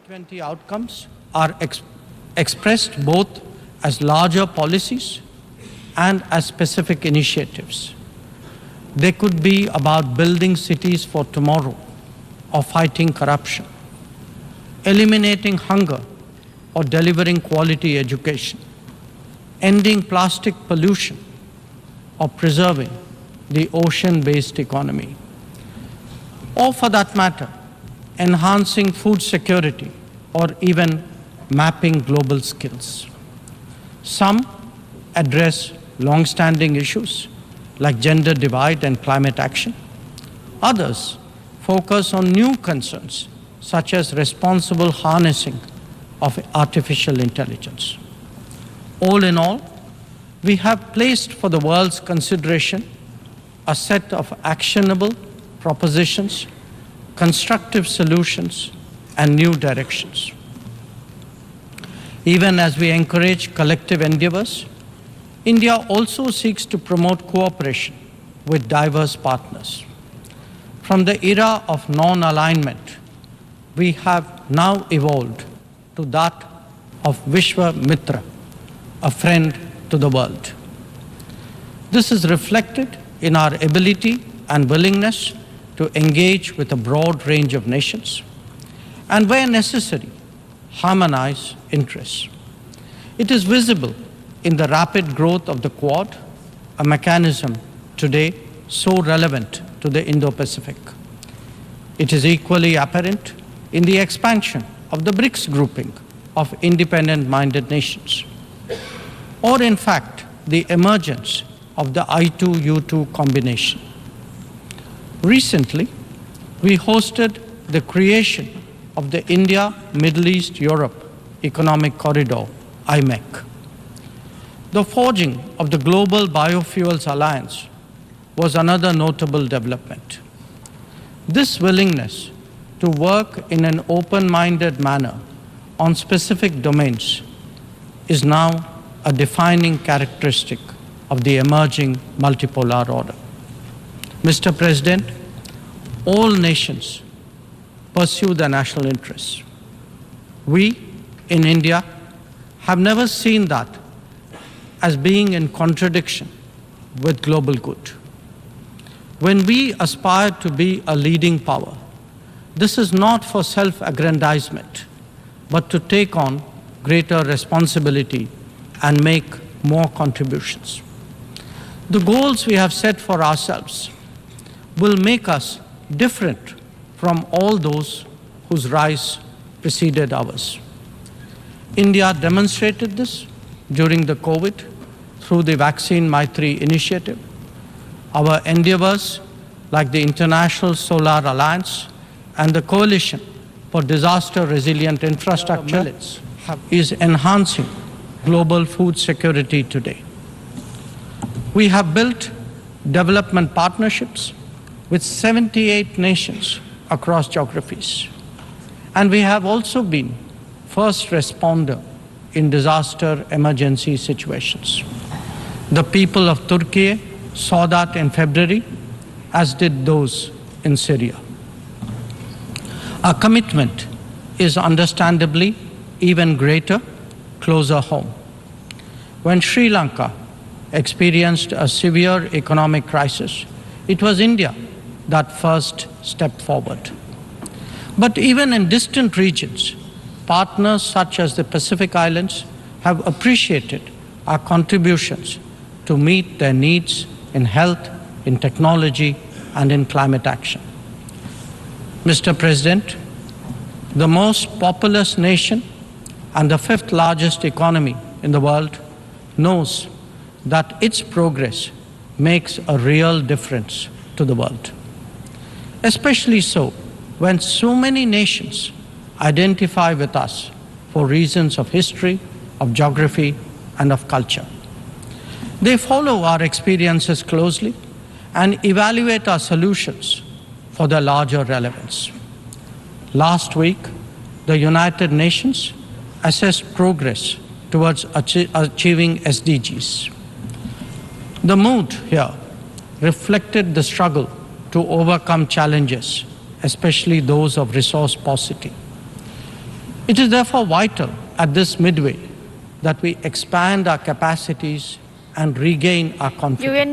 G20 outcomes are expressed both as larger policies and as specific initiatives. They could be about building cities for tomorrow or fighting corruption, eliminating hunger or delivering quality education, ending plastic pollution or preserving the ocean-based economy, or for that matter, enhancing food security or even mapping global skills. Some address long-standing issues like gender divide and climate action. Others focus on new concerns such as responsible harnessing of artificial intelligence. All in all, we have placed for the world's consideration a set of actionable propositions, constructive solutions, and new directions. Even as we encourage collective endeavors, India also seeks to promote cooperation with diverse partners. From the era of non-alignment, we have now evolved to that of Vishwamitra, a friend to the world. This is reflected in our ability and willingness to engage with a broad range of nations and, where necessary, harmonize interests. It is visible in the rapid growth of the Quad, a mechanism today so relevant to the Indo-Pacific. It is equally apparent in the expansion of the BRICS grouping of independent-minded nations, or in fact, the emergence of the I2U2 combination. Recently, we hosted the creation of the India-Middle East-Europe Economic Corridor, IMEC. The forging of the Global Biofuels Alliance was another notable development. This willingness to work in an open-minded manner on specific domains is now a defining characteristic of the emerging multipolar order. Mr. President, all nations pursue their national interests. We in India have never seen that as being in contradiction with global good. When we aspire to be a leading power, this is not for self-aggrandizement, but to take on greater responsibility and make more contributions. The goals we have set for ourselves will make us different from all those whose rise preceded ours. India demonstrated this during the COVID through the Vaccine Maitri initiative. Our endeavors like the International Solar Alliance and the Coalition for Disaster Resilient Infrastructure is enhancing global food security today. We have built development partnerships with 78 nations across geographies. And we have also been first responder in disaster emergency situations. The people of Turkey saw that in February, as did those in Syria. Our commitment is understandably even greater closer home. When Sri Lanka experienced a severe economic crisis, it was India that first stepped forward. But even in distant regions, partners such as the Pacific Islands have appreciated our contributions to meet their needs in health, in technology, and in climate action. Mr. President, the most populous nation and the fifth largest economy in the world knows that its progress makes a real difference to the world. Especially so when so many nations identify with us for reasons of history, of geography, and of culture. They follow our experiences closely and evaluate our solutions for their larger relevance. Last week, the United Nations assessed progress towards achieving SDGs. The mood here reflected the struggle to overcome challenges, especially those of resource paucity. It is therefore vital at this midway that we expand our capacities and regain our UN confidence.